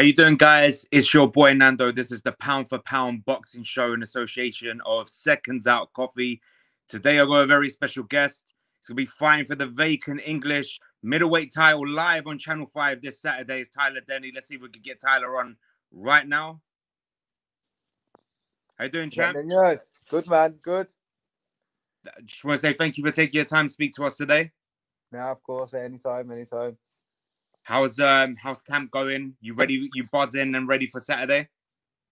you doing, guys? It's your boy Nando. This is the Pound for Pound Boxing Show in association of Seconds Out Coffee. Today I've got a very special guest. It's going to be fighting for the vacant English Middleweight Title live on Channel 5 this Saturday. It's Tyler Denny. Let's see if we can get Tyler on right now. How you doing, champ? Good, man. Good. Just want to say thank you for taking your time to speak to us today. Yeah, of course. Anytime. How's camp going? You ready? You buzzing and ready for Saturday?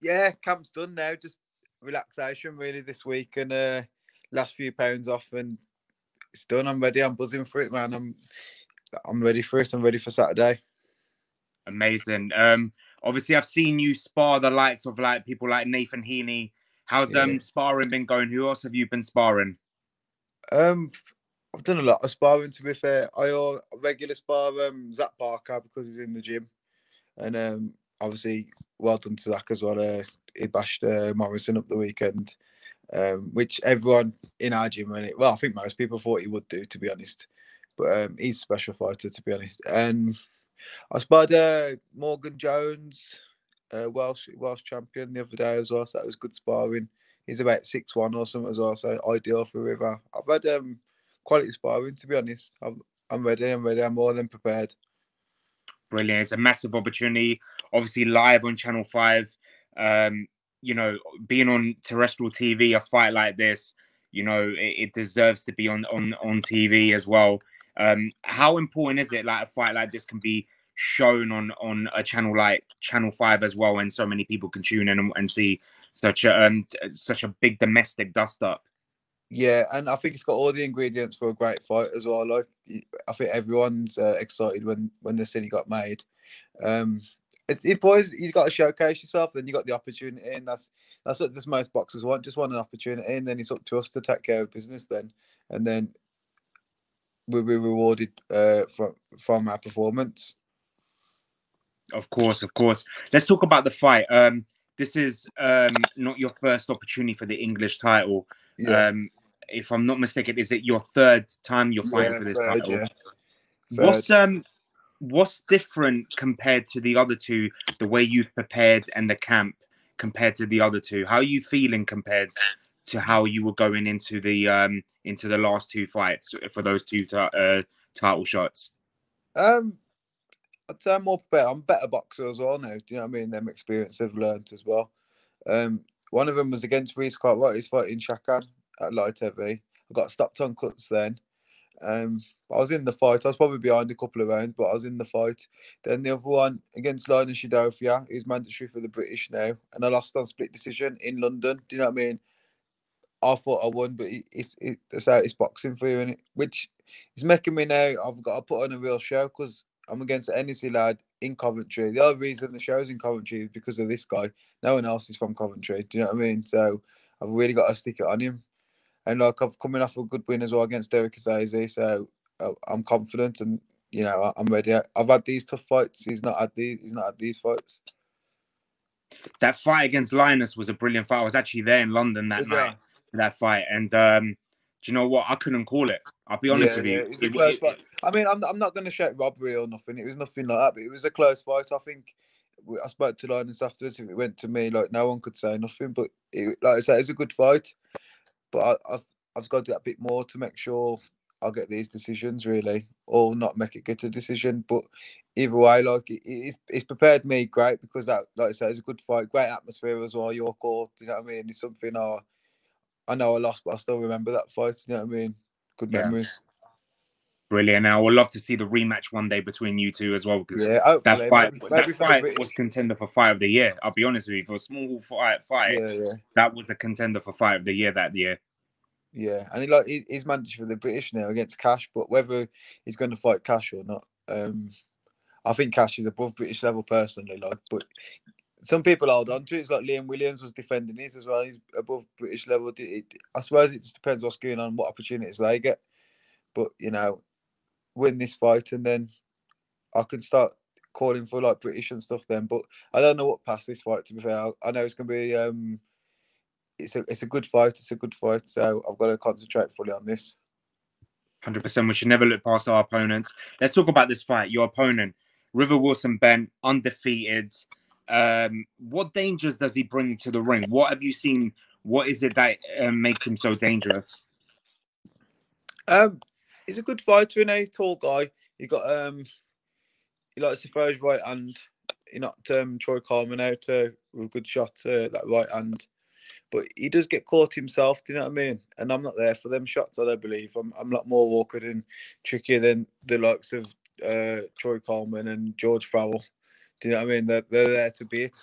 Yeah, camp's done now. Just relaxation really this week and last few pounds off, and it's done. I'm ready. I'm buzzing for it, man. I'm ready for it. I'm ready for Saturday. Amazing. Obviously I've seen you spar the likes of like people like Nathan Heaney. How's sparring been going? Who else have you been sparring? I've done a lot of sparring, to be fair. I regular spar Zach Parker because he's in the gym. And obviously, well done to Zach as well. He bashed Morrison up the weekend, which everyone in our gym, I think most people thought he would do, to be honest. But he's a special fighter, to be honest. And I sparred Morgan Jones, Welsh champion, the other day as well. So that was good sparring. He's about 6'1" or something as well, so ideal for River. I've had quality sparring, to be honest. I'm ready. I'm more than prepared. Brilliant. It's a massive opportunity. Obviously live on Channel 5. You know, being on terrestrial TV, a fight like this, you know, it deserves to be on TV as well. How important is it, like a fight like this can be shown on a channel like Channel 5 as well, and so many people can tune in and see such a big domestic dust up? Yeah, and I think it's got all the ingredients for a great fight as well. Like, I think everyone's excited when the city got made. It's important. You've got to showcase yourself, then you got the opportunity, and that's what most boxers want. Just want an opportunity, and then it's up to us to take care of business then, and then we'll be rewarded from our performance. Of course. Let's talk about the fight. This is not your first opportunity for the English title. Yeah. If I'm not mistaken, is it your third time you're fighting for this title? Yeah. What's different compared to the other two, the way you've prepared and the camp compared to the other two? How are you feeling compared to how you were going into the last two fights for those two title shots? I'd say I'm more prepared. I'm a better boxer as well now. Do you know what I mean? Them experience I've learned as well. One of them was against Reece Cartwright. He's fighting Shakan at light heavy. I got stopped on cuts then. I was in the fight. I was probably behind a couple of rounds, but I was in the fight. Then the other one against Lioness, he's mandatory for the British now, and I lost on split decision in London. Do you know what I mean? I thought I won, but it's how it's boxing for you, which is making me now. I've got to put on a real show because I'm against the NEC lad in Coventry. The other reason the show's in Coventry is because of this guy. No one else is from Coventry. Do you know what I mean? So I've really got to stick it on him. And like, I've coming off a good win as well against Derek Azazi, so I'm confident, and you know I'm ready. I've had these tough fights. He's not had these fights. That fight against Lioness was a brilliant fight. I was actually there in London that night for that fight, and do you know what? I couldn't call it. I'll be honest with you. It's a close fight. I mean, I'm not going to shout robbery or nothing. It was nothing like that, but it was a close fight. I think I spoke to Lioness afterwards. If it went to me, like, no one could say nothing. But like I said, it's a good fight. But I've got to do that bit more to make sure I'll get these decisions, really, or not make it get a decision. But either way, like, it's prepared me great because that, like I said, it's a good fight, great atmosphere as well. Your court, you know what I mean? It's something I know I lost, but I still remember that fight. You know what I mean? Good memories. Brilliant. And I would love to see the rematch one day between you two as well, because that fight was contender for fight of the year. I'll be honest with you, for a small fight, that was a contender for fight of the year that year. Yeah, and he's managed for the British now against Cash, but whether he's going to fight Cash or not, I think Cash is above British level personally. Like, but some people hold on to it. It's like Liam Williams was defending his as well. He's above British level. I suppose it just depends what's going on, what opportunities they get. But you know, win this fight and then I can start calling for like British and stuff then. But I don't know what past this fight, to be fair. I know it's going to be it's a good fight. It's a good fight. So I've got to concentrate fully on this. 100%. We should never look past our opponents. Let's talk about this fight. Your opponent, River Wilson Bent, undefeated. What dangers does he bring to the ring? What have you seen? What is it that makes him so dangerous? He's a good fighter, and a tall guy. He likes to throw his right hand. He knocked Troy Coleman out with a good shot, that right hand. But he does get caught himself, do you know what I mean? And I'm not there for them shots, I don't believe. I'm a lot more awkward and trickier than the likes of Troy Coleman and George Fowler. Do you know what I mean? They're there to beat.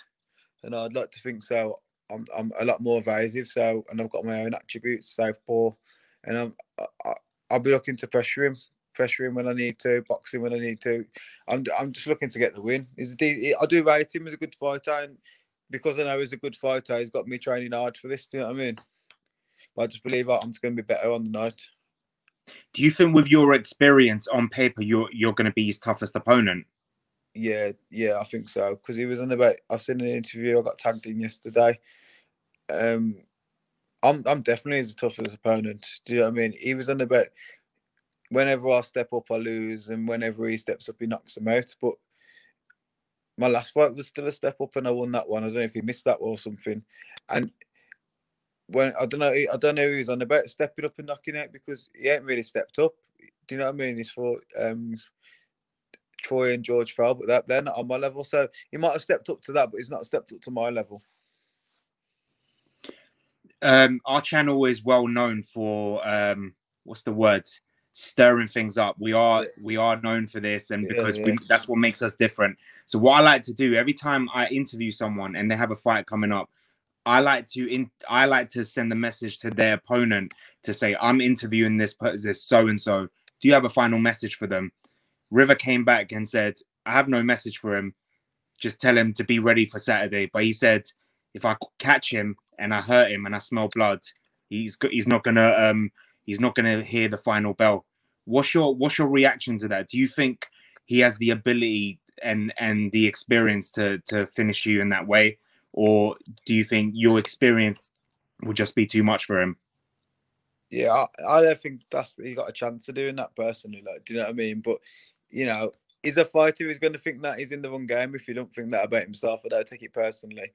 And I'd like to think so. I'm a lot more evasive, and I've got my own attributes, southpaw. And I'll be looking to pressure him when I need to, box him when I need to. I'm just looking to get the win. I do rate him as a good fighter, and because I know he's a good fighter, he's got me training hard for this. Do you know what I mean? But I just believe I'm just going to be better on the night. Do you think, with your experience on paper, you're going to be his toughest opponent? Yeah, I think so. Because he was on about. I've seen an interview. I got tagged in yesterday. I'm definitely his toughest opponent. Do you know what I mean? He was on about. Whenever I step up, I lose, and whenever he steps up, he knocks him out. But my last fight was still a step up, and I won that one. I don't know if he missed that or something. And when I don't know who he's on about stepping up and knocking out, because he ain't really stepped up. Do you know what I mean? He's for Troy and George Fowler, but they're not on my level. So he might have stepped up to that, but he's not stepped up to my level. Our channel is well known for what's the word? Stirring things up. We are known for this, and because that's what makes us different. So what I like to do every time I interview someone and they have a fight coming up, I like to send a message to their opponent to say, I'm interviewing this so and so. Do you have a final message for them? River came back and said, I have no message for him. Just tell him to be ready for Saturday. But he said, if I catch him and I hurt him and I smell blood, he's not gonna hear the final bell. What's your reaction to that? Do you think he has the ability and the experience to finish you in that way, or do you think your experience will just be too much for him? Yeah, I don't think he got a chance of doing that personally. Like, do you know what I mean? But you know, he's a fighter who's going to think that he's in the wrong game. If he don't think that about himself, I don't take it personally.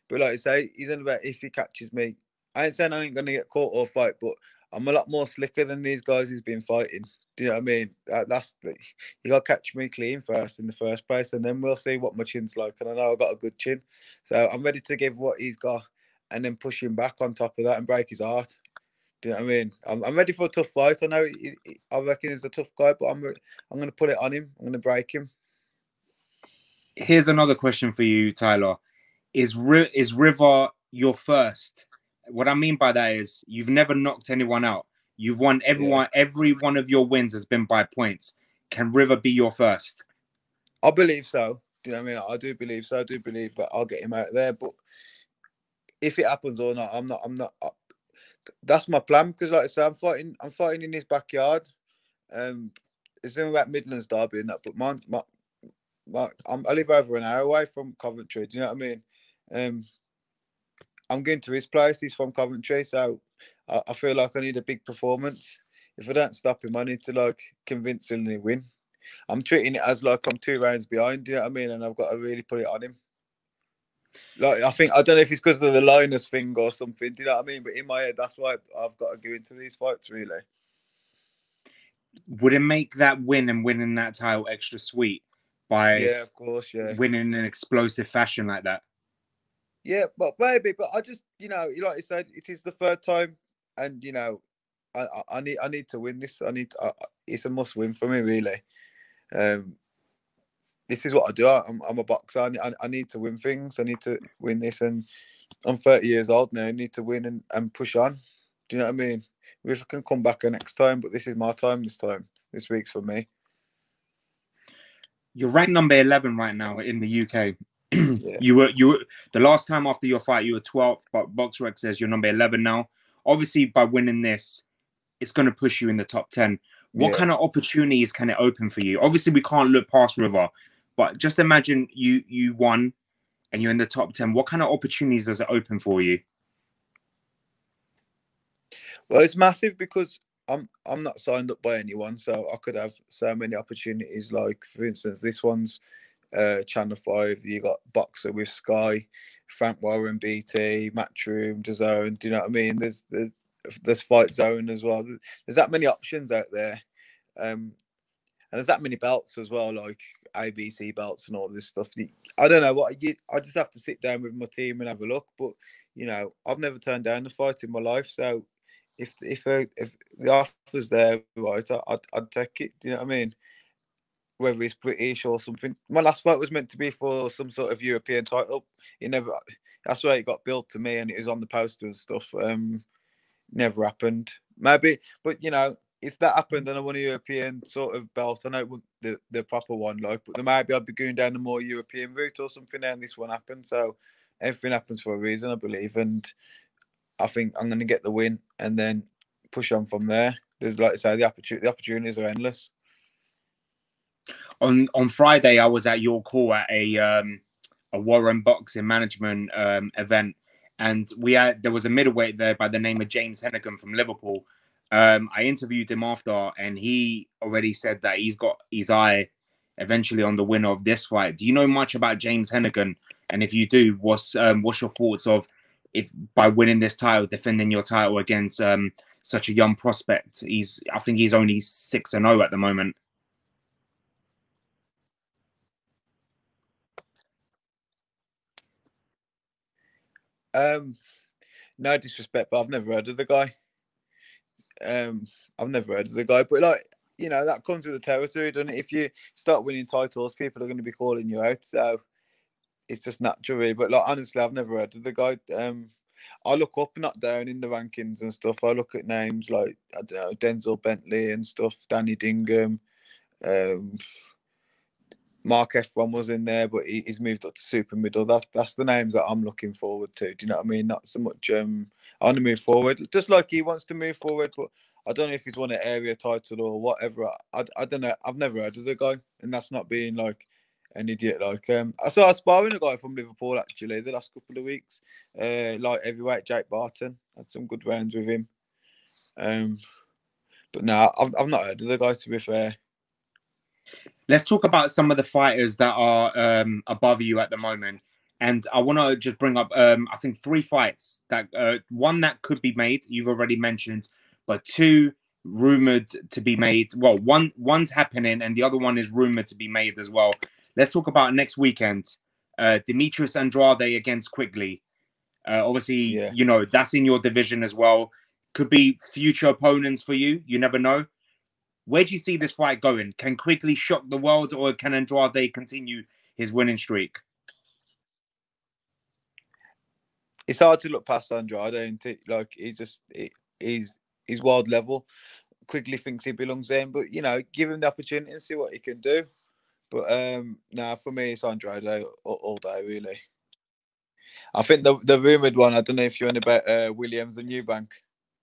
But like I say, he's in about if he catches me. I ain't saying I ain't going to get caught or fight, but I'm a lot more slicker than these guys he's been fighting. Do you know what I mean? You got to catch me clean first in the first place, and then we'll see what my chin's like. And I know I've got a good chin, so I'm ready to give what he's got, and then push him back on top of that and break his heart. Do you know what I mean? I'm ready for a tough fight. I know I reckon he's a tough guy, but I'm going to put it on him. I'm going to break him. Here's another question for you, Tyler. Is River your first? What I mean by that is you've never knocked anyone out. You've won everyone. Yeah. Every one of your wins has been by points. Can River be your first? I believe so. Do you know what I mean? I do believe so. I do believe that I'll get him out there. But if it happens or not, I'm not. That's my plan, because, like I said, I'm fighting in his backyard. It's something about Midlands Derby and that, but I live over an hour away from Coventry. Do you know what I mean? I'm going to his place. He's from Coventry, so I feel like I need a big performance. If I don't stop him, I need to convincingly win. I'm treating it as like I'm 2 rounds behind. Do you know what I mean? And I've got to really put it on him. I don't know if it's because of the Lioness thing or something. Do you know what I mean? But in my head, that's why I've got to go into these fights, really. Would it make that win and winning that title extra sweet by of course, winning in an explosive fashion like that? Yeah, but maybe. But I just, like you said, it is the third time, and I need to win this. It's a must win for me, really. This is what I do. I'm a boxer. I need to win things. I need to win this, and I'm 30 years old now. I need to win and push on. Do you know what I mean? If I can come back next time, but this is my time this time. This week's for me. You're ranked number 11 right now in the UK. Yeah. You were the last time after your fight, you were 12th, but BoxRec says you're number 11 now. Obviously, by winning this, it's going to push you in the top 10. What kind of opportunities can it open for you? Obviously, we can't look past River, but just imagine you won and you're in the top 10. What kind of opportunities does it open for you? Well, it's massive because I'm not signed up by anyone, so I could have so many opportunities. Like, for instance, this one's Channel 5. You got Boxer with Sky, Frank Warren, BT, Matchroom, DAZN. Do you know what I mean? There's Fight Zone as well. There's that many options out there. And there's that many belts as well, like ABC belts and all this stuff. I don't know I just have to sit down with my team and have a look. But I've never turned down a fight in my life. So if the offer's there, right, I'd take it. Do you know what I mean? Whether it's British or something. My last fight was meant to be for some sort of European title. That's why it got billed to me, and it was on the poster and stuff. Never happened. Maybe, but if that happened and I won a European sort of belt, I know it wasn't the proper one, but maybe I'd be going down the more European route or something, and this one happened. So everything happens for a reason, I believe, and I think I'm going to get the win and then push on from there. There's, like I say, the opportunities are endless. On Friday, I was at your call at a Warren Boxing Management event, and there was a middleweight there by the name of James Hennigan from Liverpool. I interviewed him after, and he already said that he's got his eye eventually on the winner of this fight. Do you know much about James Hennigan? And if you do, what's your thoughts of if by winning this title, defending your title against such a young prospect? I think he's only 6-0 at the moment. No disrespect, but I've never heard of the guy. But that comes with the territory, doesn't it? If you start winning titles, people are going to be calling you out, so it's just natural, really. But honestly, I've never heard of the guy. I look up, not down in the rankings and stuff. I look at names like, I don't know, Denzel Bentley and stuff, Danny Dingham, Mark Efron was in there, but he's moved up to super middle. That's the names that I'm looking forward to. Do you know what I mean? Not so much. I want to move forward, just like he wants to move forward. But I don't know if he's won an area title or whatever. I don't know. I've never heard of the guy, and that's not being like an idiot. I saw a sparring a guy from Liverpool actually the last couple of weeks. Like heavyweight Jake Barton, had some good rounds with him. But no, I've not heard of the guy, to be fair. Let's talk about some of the fighters that are above you at the moment. And I want to just bring up, I think, 3 fights. One that could be made, you've already mentioned, but 2 rumored to be made. Well, one's happening and the other one is rumored to be made as well. Let's talk about next weekend. Demetrius Andrade against Quigley. Obviously, that's in your division as well. Could be future opponents for you. You never know. Where do you see this fight going? Can Quigley shock the world, or can Andrade continue his winning streak? It's hard to look past Andrade, isn't it? Like he's world level. Quigley thinks he belongs there, but give him the opportunity and see what he can do. But for me, it's Andrade all day, really. I think the rumored one. I don't know if you're on about Williams and Eubank.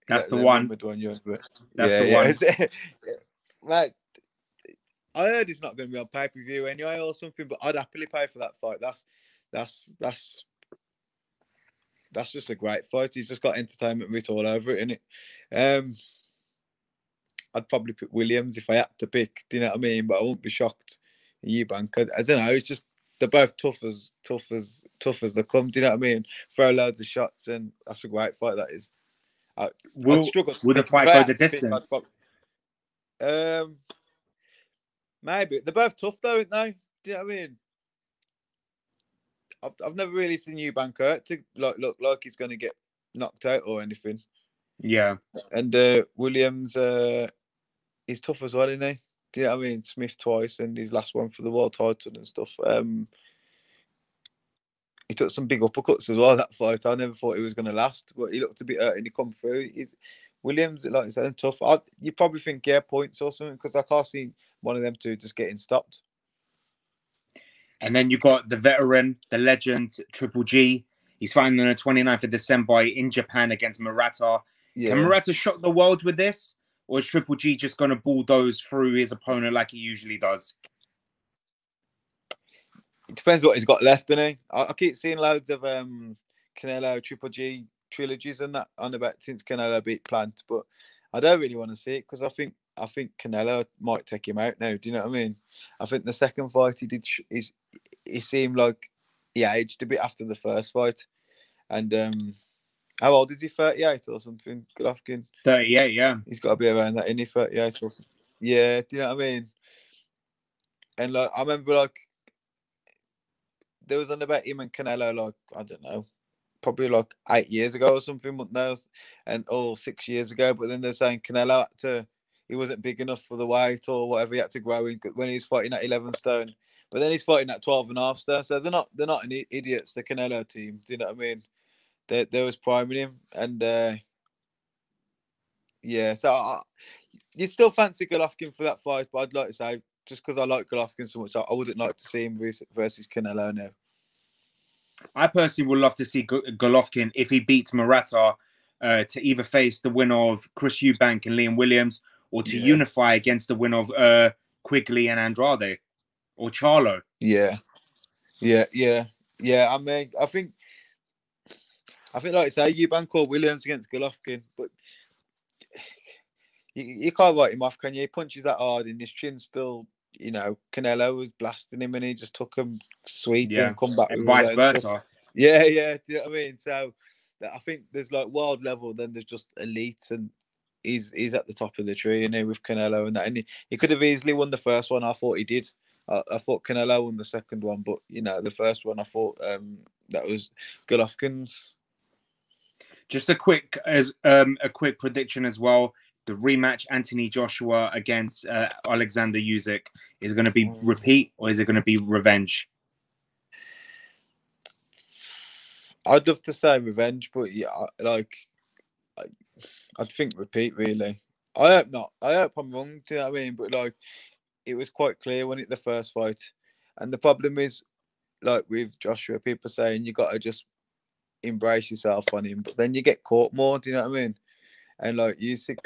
That's the one. Rumored one. That's the one. Right. I heard it's not going to be on pay-per-view anyway or something, but I'd happily pay for that fight. That's just a great fight. He's just got entertainment writ all over it, innit? I'd probably pick Williams if I had to pick. Do you know what I mean? But I won't be shocked. Eubank, I don't know. It's just they're both tough as they come. Do you know what I mean? Throw loads of shots, and that's a great fight. That is. Will the fight go the distance? Maybe they're both tough though, aren't they? Do you know what I mean? I've never really seen Eubank hurt to look like he's going to get knocked out or anything. Yeah. And Williams, he's tough as well, isn't he? Do you know what I mean? Smith twice and his last one for the world title and stuff. He took some big uppercuts as well that fight. I never thought he was going to last, but he looked a bit hurt and he come through. Williams, like I said, tough. You probably think points or something because I can't see one of them two just getting stopped. And then you've got the veteran, the legend, Triple G. He's fighting on the 29th of December in Japan against Murat. Yeah. Can Murat shock the world with this? Or is Triple G just going to bulldoze through his opponent like he usually does? It depends what he's got left, doesn't he? I keep seeing loads of Canelo, Triple G trilogies and that on about since Canelo beat Plant. But I don't really want to see it because I think Canelo might take him out now. Do you know what I mean? I think the second fight he did, he seemed like he aged a bit after the first fight. And how old is he? 38 or something? Golovkin. 38, yeah. He's got to be around that, isn't he? 38 or something. Yeah, do you know what I mean? And like I remember, like there was one about him and Canelo, like I don't know, probably like 8 years ago or something, or 6 years ago. But then they're saying Canelo he wasn't big enough for the weight or whatever. He had to grow in when he was fighting at 11 stone. But then he's fighting at 12.5 stone. So they're not any idiots. The Canelo team. Do you know what I mean? They was priming him, and yeah. So you still fancy Golovkin for that fight, but I'd like to say just because I like Golovkin so much, I wouldn't like to see him versus Canelo now. I personally would love to see Golovkin if he beats Murat to either face the winner of Chris Eubank and Liam Williams, or to unify against the winner of Quigley and Andrade, or Charlo. Yeah. I mean, I think like I say, Eubank or Williams against Golovkin, but you can't write him off, can you? He punches that hard, and his chin still. You know, Canelo was blasting him, and he just took him sweet and come back and with vice versa. Stuff. Yeah. Do you know what I mean? So I think there's like world level, then there's just elite, and he's at the top of the tree, and with Canelo and that, and he could have easily won the first one. I thought he did. I thought Canelo won the second one, but you know, the first one I thought that was Golovkin's. Just a quick prediction as well. The rematch, Anthony Joshua against Alexander Usyk, is going to be repeat, or is it going to be revenge? I'd love to say revenge, but yeah, I'd think repeat, really. I hope not. I hope I'm wrong, do you know what I mean? But like, it was quite clear when the first fight. And the problem is, like with Joshua, people saying you got to just embrace yourself on him, but then you get caught more, do you know what I mean? And like Usyk,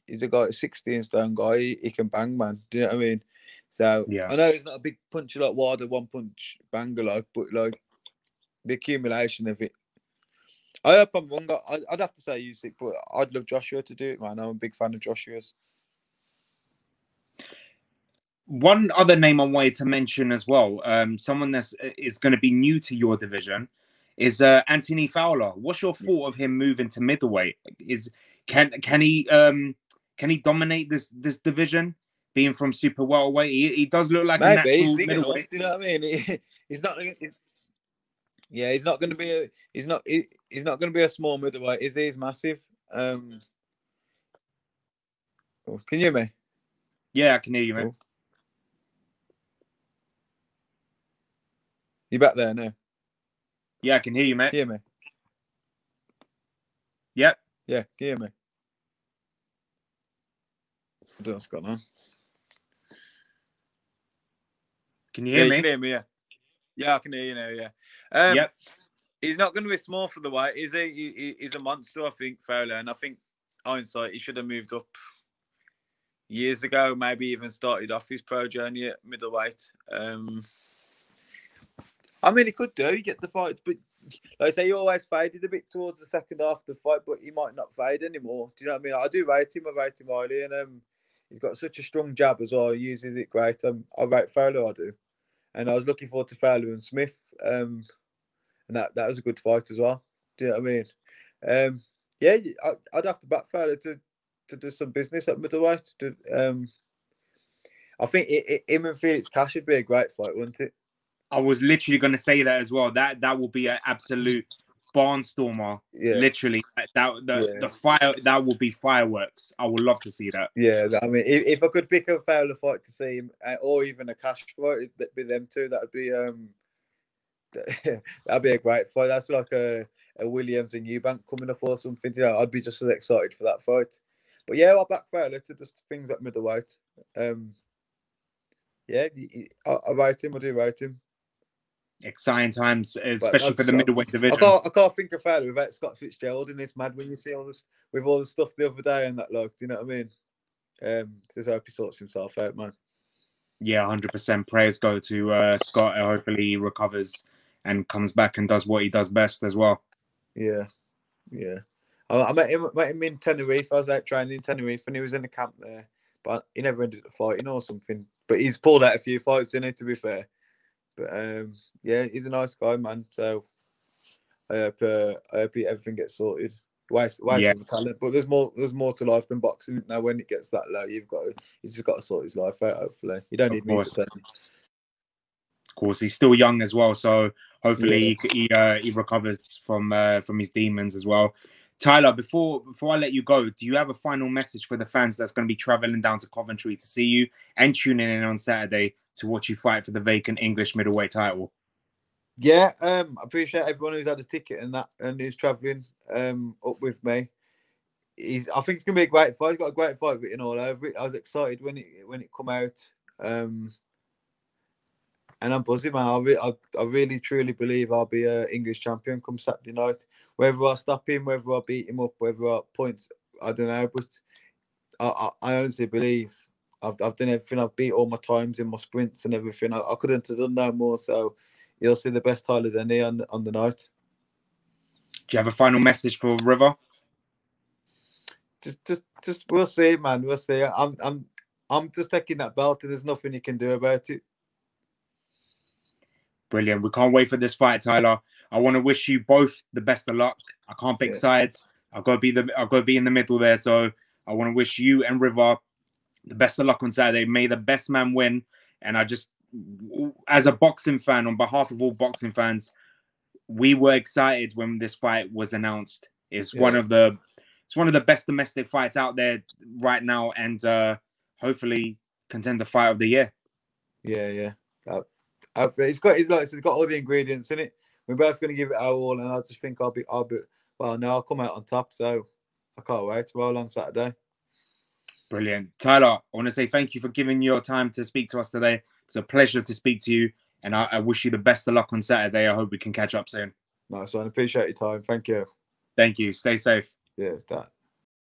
he's a guy, 16 stone guy. He can bang, man. Do you know what I mean? So I know he's not a big puncher like Wilder, one punch banger, like, but like the accumulation of it. I hope I'm wrong. I'd have to say Usyk, but I'd love Joshua to do it, man. I'm a big fan of Joshua's. One other name I wanted to mention as well, someone that is going to be new to your division, is Anthony Fowler. What's your thought of him moving to middleweight? Can he dominate this division, being from super welterweight? He does look like a natural middleweight. Do you know what I mean? He's not. Yeah, he's not going to be he's not going to be a small middleweight, is he? He's massive. Can you hear me? Yeah, I can hear you, man. You back there now? Yeah, I can hear you, mate. Can you hear me? Yep. Yeah, can you hear me? I don't know what's going on. Can you hear me? You can hear me, yeah. Yeah, I can hear you now, yeah. Yep. He's not going to be small for the weight, is he? He's a monster, I think, Fowler. And I think, hindsight, he should have moved up years ago, maybe even started off his pro journey at middleweight. I mean, he could do, get the fight, but like I say, he always faded a bit towards the second half of the fight, but he might not fade anymore. Do you know what I mean? I do rate him. I rate him highly, and he's got such a strong jab as well. He uses it great. I rate Fowler, I do. And I was looking forward to Fowler and Smith. And that was a good fight as well. Do you know what I mean? Yeah, I'd have to back Fowler to do some business at middleweight. I think him and Felix Cash would be a great fight, wouldn't it? I was literally going to say that as well. That will be an absolute barnstormer. Yeah. Literally, the fire, that will be fireworks. I would love to see that. Yeah, I mean, if I could pick a Fowler fight to see him, or even a Cash fight, it'd be them two. That'd be that'd be a great fight. That's like a Williams and Eubank coming up or something. You know, I'd be just as excited for that fight. But yeah, I'll back Fowler to just things at middleweight. Yeah, I rate him. I do rate him. Exciting times, especially for the middleweight division. I can't think of Fowler without Scott Fitzgerald in this. Mad when you see all this with all the stuff the other day and that, like, do you know what I mean? Just hope he sorts himself out, man. Yeah, 100%. Prayers go to Scott. Hopefully he recovers and comes back and does what he does best as well. Yeah. I met him in Tenerife. I was out training in Tenerife, and he was in the camp there, but he never ended up fighting or something. But he's pulled out a few fights in it, to be fair. But yeah, he's a nice guy, man. So I hope everything gets sorted. Waste of a talent, but there's more to life than boxing. Now, when it gets that low, he's just got to sort his life out. Hopefully, you don't need me to say. Of course, he's still young as well, so hopefully he recovers from his demons as well. Tyler, before I let you go, do you have a final message for the fans that's going to be traveling down to Coventry to see you and tuning in on Saturday to watch you fight for the vacant English middleweight title? Yeah, I appreciate everyone who's had his ticket and who's travelling up with me. I think it's gonna be a great fight. He's got a great fight written all over it. I was excited when it come out, and I'm buzzing, man. I really truly believe I'll be an English champion come Saturday night. Whether I stop him, whether I beat him up, whether I points, I don't know. But I honestly believe I've done everything. I've beat all my times in my sprints and everything. I couldn't have done no more. So you'll see the best Tyler Denny on the night. Do you have a final message for River? Just we'll see, man. We'll see. I'm just taking that belt, and there's nothing you can do about it. Brilliant. We can't wait for this fight, Tyler. I want to wish you both the best of luck. I can't pick sides. I've got to be in the middle there. So I want to wish you and River the best of luck on Saturday. May the best man win. And I just, as a boxing fan, on behalf of all boxing fans, we were excited when this fight was announced. It's one of the best domestic fights out there right now, and hopefully contender fight of the year. Yeah. It's got all the ingredients in it. We're both going to give it our all, and I just think I'll come out on top. So I can't wait to roll on Saturday. Brilliant. Tyler, I want to say thank you for giving your time to speak to us today. It's a pleasure to speak to you, and I wish you the best of luck on Saturday. I hope we can catch up soon. Nice one. Appreciate your time. Thank you. Thank you. Stay safe. Yeah, it's that.